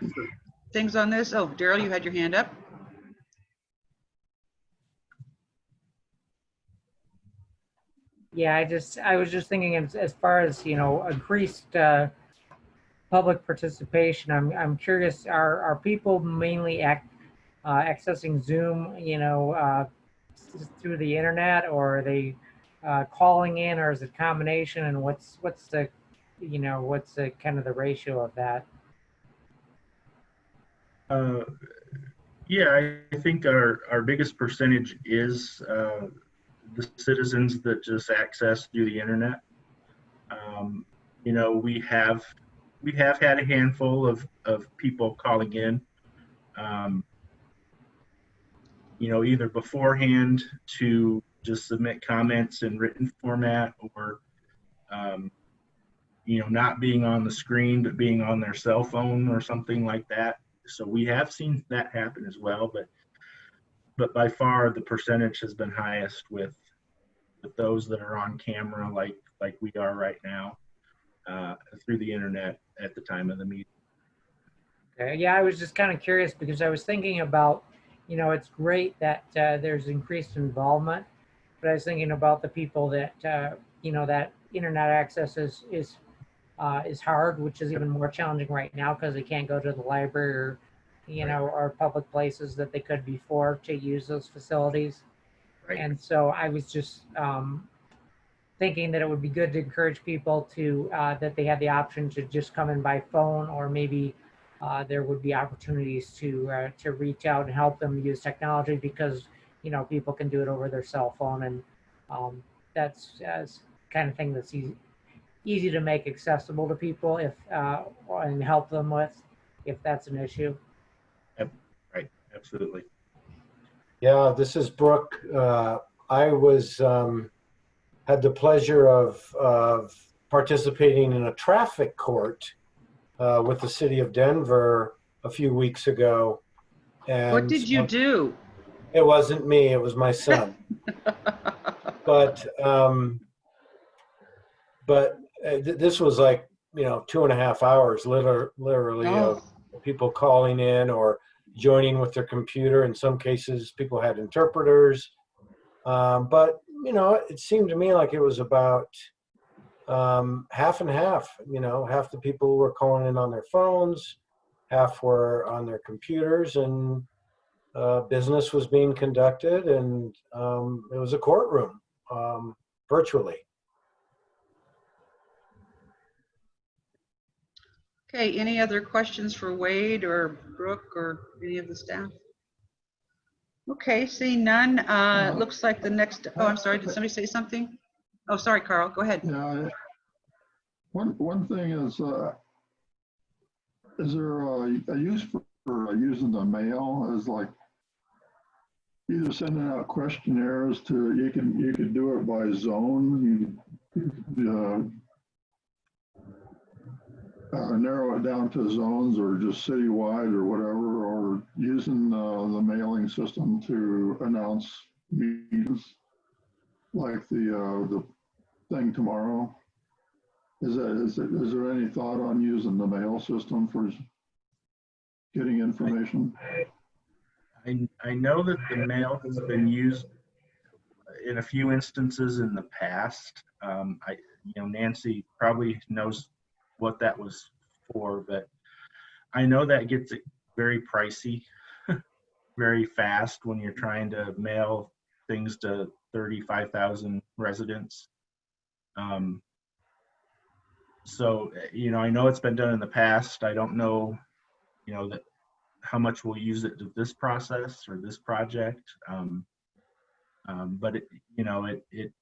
things on this? Oh, Daryl, you had your hand up.
Yeah, I was just thinking as far as, increased public participation. I'm curious, are people mainly accessing Zoom, through the internet, or are they calling in, or is it a combination? And what's the kind of the ratio of that?
Yeah, I think our biggest percentage is the citizens that just access through the internet. We have had a handful of people calling in, either beforehand to just submit comments in written format, or not being on the screen but being on their cell phone or something like that. So we have seen that happen as well, but by far the percentage has been highest with those that are on camera, like we are right now, through the internet at the time of the meeting.
Okay. Yeah, I was just kind of curious because I was thinking about, it's great that there's increased involvement, but I was thinking about the people that that internet access is hard, which is even more challenging right now because they can't go to the library or or public places that they could before to use those facilities.
Right.
And so I was just thinking that it would be good to encourage people to that they have the option to just come in by phone, or maybe there would be opportunities to reach out and help them use technology, because people can do it over their cell phone, and that's kind of thing that's easy to make accessible to people and help them with if that's an issue.
Yep. Right. Absolutely.
Yeah, this is Brooke. I had the pleasure of participating in a traffic court with the city of Denver a few weeks ago. And
what did you do?
It wasn't me, it was my son. But this was like, 2.5 hours, literally, of people calling in or joining with their computer. In some cases, people had interpreters. But, it seemed to me like it was about half and half. Half the people were calling in on their phones, half were on their computers, and business was being conducted, and it was a courtroom virtually.
Okay, any other questions for Wade or Brooke or any of the staff? Okay, seeing none, it looks like the next, oh, I'm sorry, did somebody say something? Oh, sorry, Carl, go ahead.
Yeah, one thing is there a use for using the mail as like either sending out questionnaires to, you can do it by zone, narrow it down to zones or just citywide or whatever, or using the mailing system to announce meetings like the thing tomorrow. Is there any thought on using the mail system for getting information?
I know that the mail has been used in a few instances in the past. Nancy probably knows what that was for, but I know that gets very pricey very fast when you're trying to mail things to 35,000 residents. So, I know it's been done in the past. I don't know, that how much we'll use it to this process or this project. But it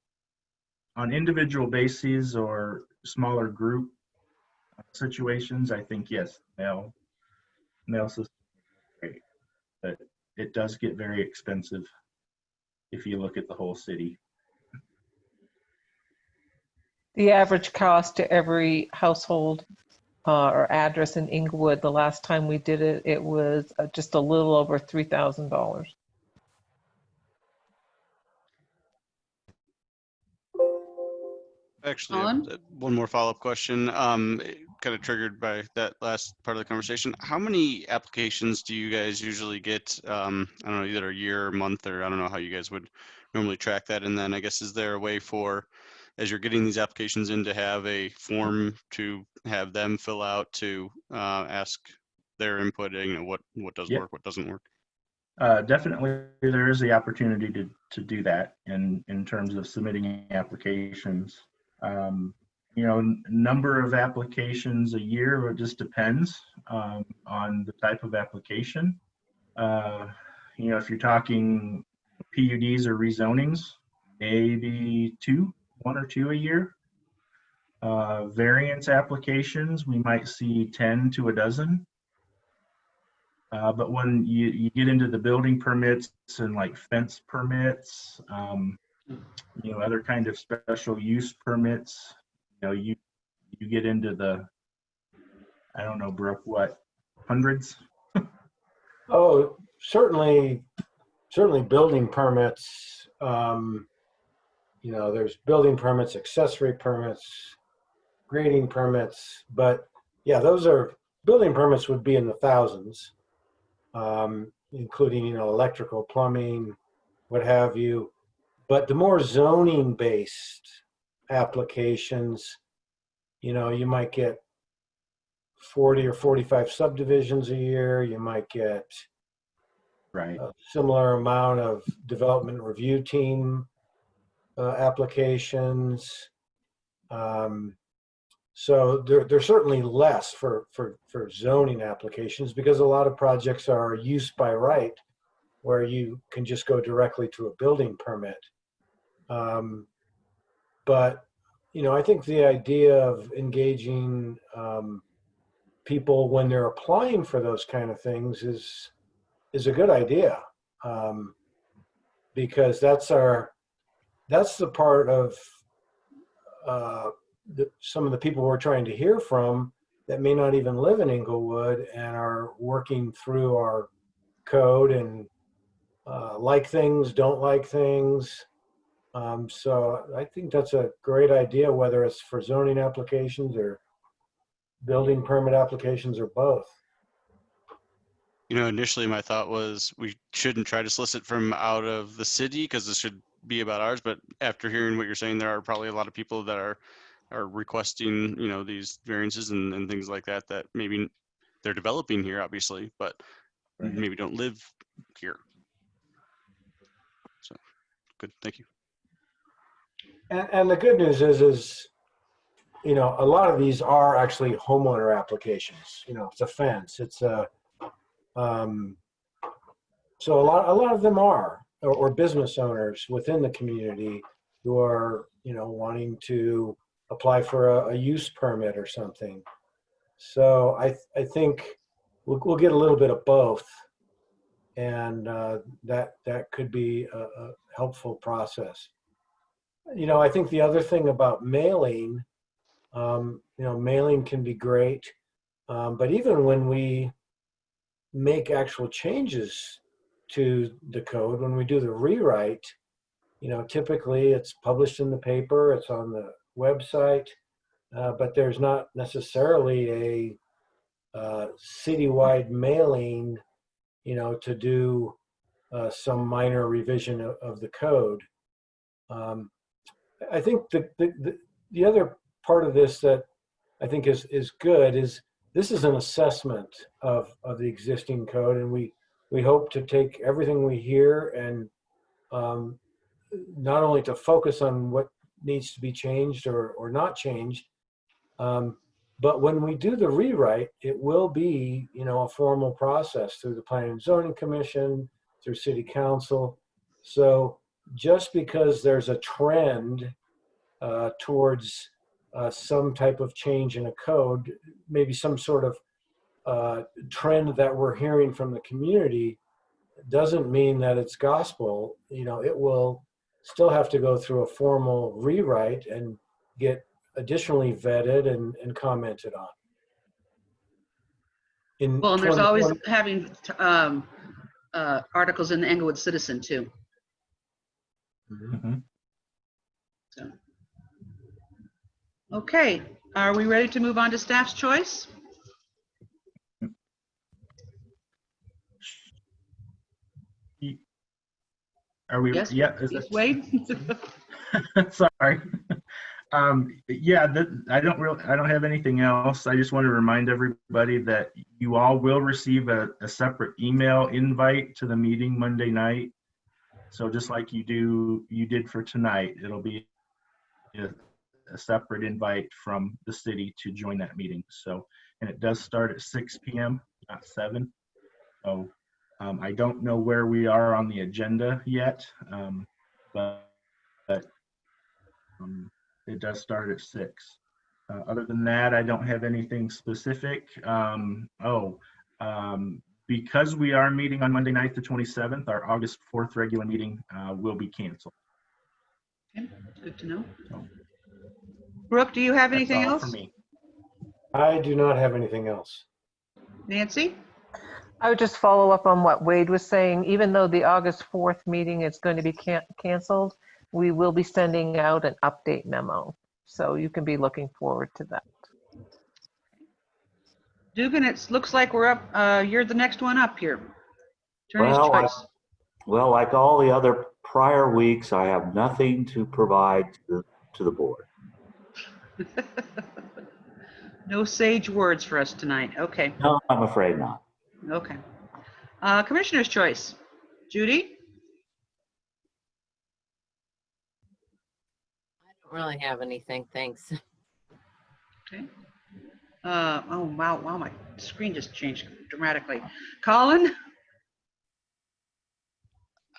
on individual bases or smaller group situations, I think, yes, mail system is great, but it does get very expensive if you look at the whole city.
The average cost to every household or address in Englewood, the last time we did it, it was just a little over $3,000.
Actually,
Colin?
one more follow-up question, kind of triggered by that last part of the conversation. How many applications do you guys usually get? I don't know, either a year, a month, or I don't know how you guys would normally track that. And then I guess, is there a way for, as you're getting these applications in, to have a form to have them fill out to ask their input, what does
Yep.
work, what doesn't work?
Definitely, there is the opportunity to do that in terms of submitting applications. Number of applications a year, it just depends on the type of application. If you're talking PUDs or rezonings, maybe one or two a year. Variance applications, we might see 10 to a dozen. But when you get into the building permits and like fence permits, other kind of special use permits, you get into the, I don't know, Brooke, what, hundreds?
Oh, certainly building permits. There's building permits, accessory permits, grading permits, but yeah, building permits would be in the thousands, including, electrical, plumbing, what have you. But the more zoning based applications, you might get 40 or 45 subdivisions a year. You might get
Right.
a similar amount of development review team applications. So they're certainly less for zoning applications, because a lot of projects are use by right, where you can just go directly to a building permit. But I think the idea of engaging people when they're applying for those kind of things is a good idea, because that's the part of some of the people we're trying to hear from that may not even live in Englewood and are working through our code and like things, don't like things. So I think that's a great idea, whether it's for zoning applications or building permit applications or both.
Initially my thought was we shouldn't try to solicit from out of the city because this should be about ours. But after hearing what you're saying, there are probably a lot of people that are requesting, these variances and things like that maybe they're developing here, obviously, but
Right.
maybe don't live here. So good, thank you.
And the good news is you know, a lot of these are actually homeowner applications. You know, it's a fence. It's a so a lot of them are, or business owners within the community who are, you know, wanting to apply for a use permit or something. So I think we'll get a little bit of both, and that could be a helpful process. You know, I think the other thing about mailing, you know, mailing can be great, but even when we make actual changes to the code, when we do the rewrite, you know, typically it's published in the paper, it's on the website, but there's not necessarily a citywide mailing, you know, to do some minor revision of the code. I think the other part of this that I think is good is this is an assessment of the existing code, and we hope to take everything we hear and not only to focus on what needs to be changed or not changed, but when we do the rewrite, it will be, you know, a formal process through the Planning and Zoning Commission, through City Council. So just because there's a trend towards some type of change in a code, maybe some sort of trend that we're hearing from the community, doesn't mean that it's gospel. You know, it will still have to go through a formal rewrite and get additionally vetted and commented on.
Well, and there's always having articles in the Englewood Citizen too.
Mhm.
So. Okay, are we ready to move on to staff's choice?
Are we?
Yes,
Yeah.
yes, Wade.
Sorry. Yeah, I don't have anything else. I just want to remind everybody that you all will receive a separate email invite to the meeting Monday night. So just like you did for tonight, it'll be a separate invite from the city to join that meeting. So, and it does start at 6 p.m., not 7. So I don't know where we are on the agenda yet, but it does start at 6. Other than that, I don't have anything specific. Because we are meeting on Monday night, the 27th, our August 4th regular meeting will be canceled.
Okay, good to know.
So,
Brooke, do you have anything
that's all
else?
for me.
I do not have anything else.
Nancy?
I would just follow up on what Wade was saying. Even though the August 4th meeting is going to be canceled, we will be sending out an update memo. So you can be looking forward to that.
Dugan, it looks like we're up. You're the next one up here. Attorney's choice.
Well, like all the other prior weeks, I have nothing to provide to the board.
No sage words for us tonight. Okay.
No, I'm afraid not.
Okay. Commissioner's choice. Judy?
I don't really have anything, thanks.
Okay. Oh, wow, my screen just changed dramatically. Colin?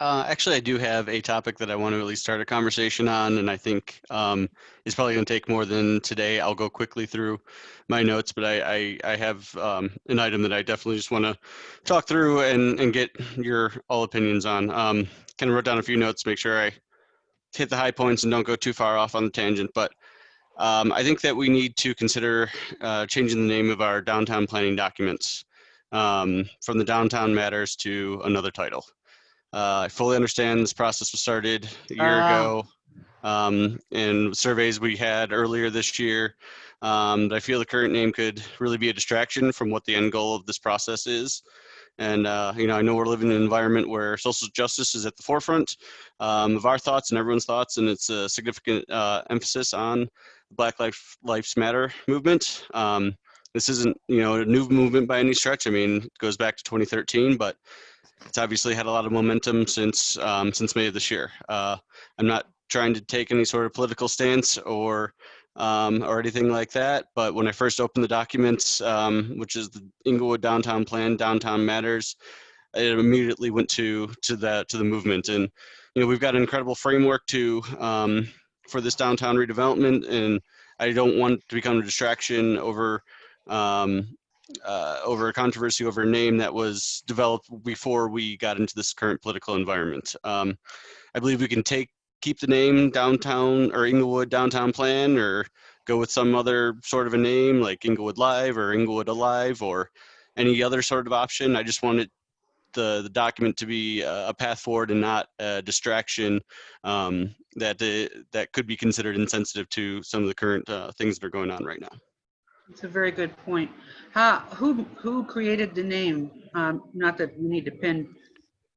Actually, I do have a topic that I want to at least start a conversation on, and I think it's probably going to take more than today. I'll go quickly through my notes, but I have an item that I definitely just want to talk through and get your all opinions on. Kind of wrote down a few notes, make sure I hit the high points and don't go too far off on the tangent, but I think that we need to consider changing the name of our downtown planning documents from the Downtown Matters to another title. I fully understand this process was started a year ago and surveys we had earlier this year. I feel the current name could really be a distraction from what the end goal of this process is. And, you know, I know we're living in an environment where social justice is at the forefront of our thoughts and everyone's thoughts, and it's a significant emphasis on the Black Lives Matter movement. This isn't, you know, a new movement by any stretch. I mean, it goes back to 2013, but it's obviously had a lot of momentum since May of this year. I'm not trying to take any sort of political stance or or anything like that. But when I first opened the documents, which is the Englewood Downtown Plan, Downtown Matters, it immediately went to the movement. And we've got an incredible framework for this downtown redevelopment, and I don't want to become a distraction over a controversy over a name that was developed before we got into this current political environment. I believe we can keep the name Downtown or Englewood Downtown Plan, or go with some other sort of a name like Englewood Live or Englewood Alive or any other sort of option. I just wanted the document to be a path forward and not a distraction that could be considered insensitive to some of the current things that are going on right now.
It's a very good point. Who created the name? Not that we need to pin,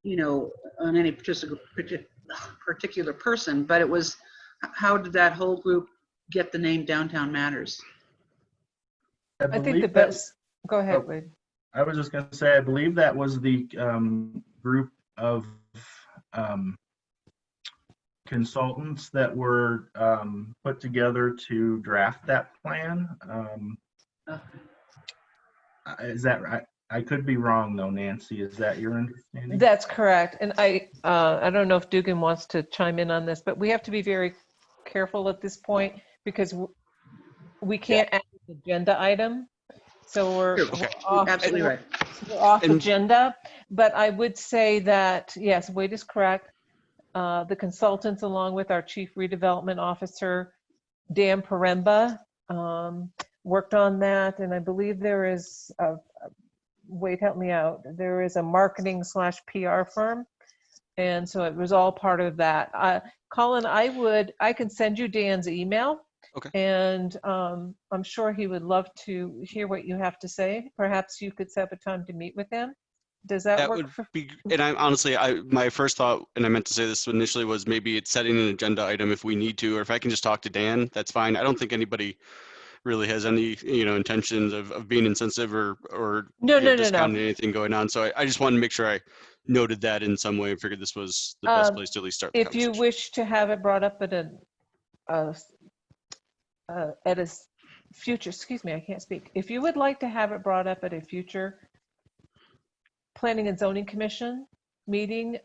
on any particular person, but it was, how did that whole group get the name Downtown Matters?
I think the best, go ahead, Wade.
I was just going to say, I believe that was the group of consultants that were put together to draft that plan. Is that right? I could be wrong though, Nancy. Is that your understanding?
That's correct. And I don't know if Dugan wants to chime in on this, but we have to be very careful at this point because we can't add an agenda item. So we're off,
absolutely right.
We're off agenda, but I would say that, yes, Wade is correct. The consultants, along with our Chief Redevelopment Officer, Dan Paremba, worked on that. And I believe there is, Wade, help me out. There is a marketing/PR firm. And so it was all part of that. Colin, I can send you Dan's email.
Okay.
And I'm sure he would love to hear what you have to say. Perhaps you could set up a time to meet with him. Does that work?
Would be, and I'm honestly, my first thought, and I meant to say this initially, was maybe it's setting an agenda item if we need to, or if I can just talk to Dan, that's fine. I don't think anybody really has any, intentions of being insensitive or discounting anything going on. So I just wanted to make sure I noted that in some way and figured this was the best place to at least start the
If you wish to have it brought up at a future, excuse me, I can't speak. If you would like to have it brought up at a future Planning and Zoning Commission meeting,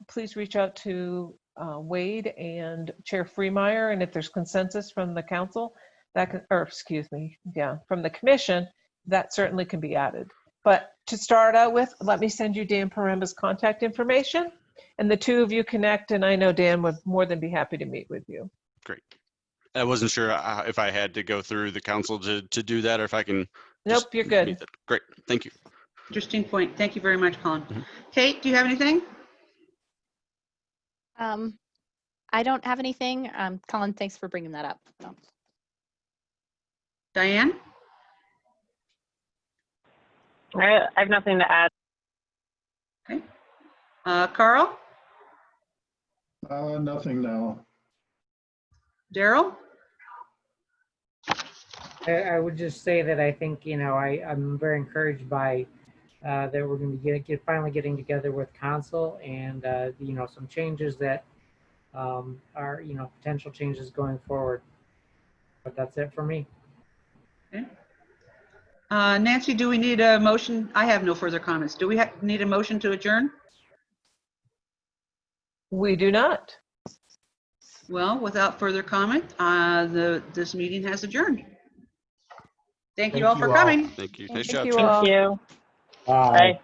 please reach out to Wade and Chair Freemeyer, and if there's consensus from the council, from the commission, that certainly can be added. But to start out with, let me send you Dan Paremba's contact information, and the two of you connect, and I know Dan would more than be happy to meet with you.
Great. I wasn't sure if I had to go through the council to do that, or if I can.
Nope, you're good.
Great, thank you.
Interesting point. Thank you very much, Colin. Kate, do you have anything?
I don't have anything. Colin, thanks for bringing that up. So.
Diane?
I have nothing to add.
Okay. Carl?
Nothing now.
Daryl?
I would just say that I think, I'm very encouraged by that we're going to be finally getting together with council and, some changes that are, potential changes going forward. But that's it for me.
Okay. Nancy, do we need a motion? I have no further comments. Do we need a motion to adjourn?
We do not.
Well, without further comment, this meeting has adjourned. Thank you all for coming.
Thank you. Nice
Thank
job.
you all.
Thank you.
Bye.
Bye.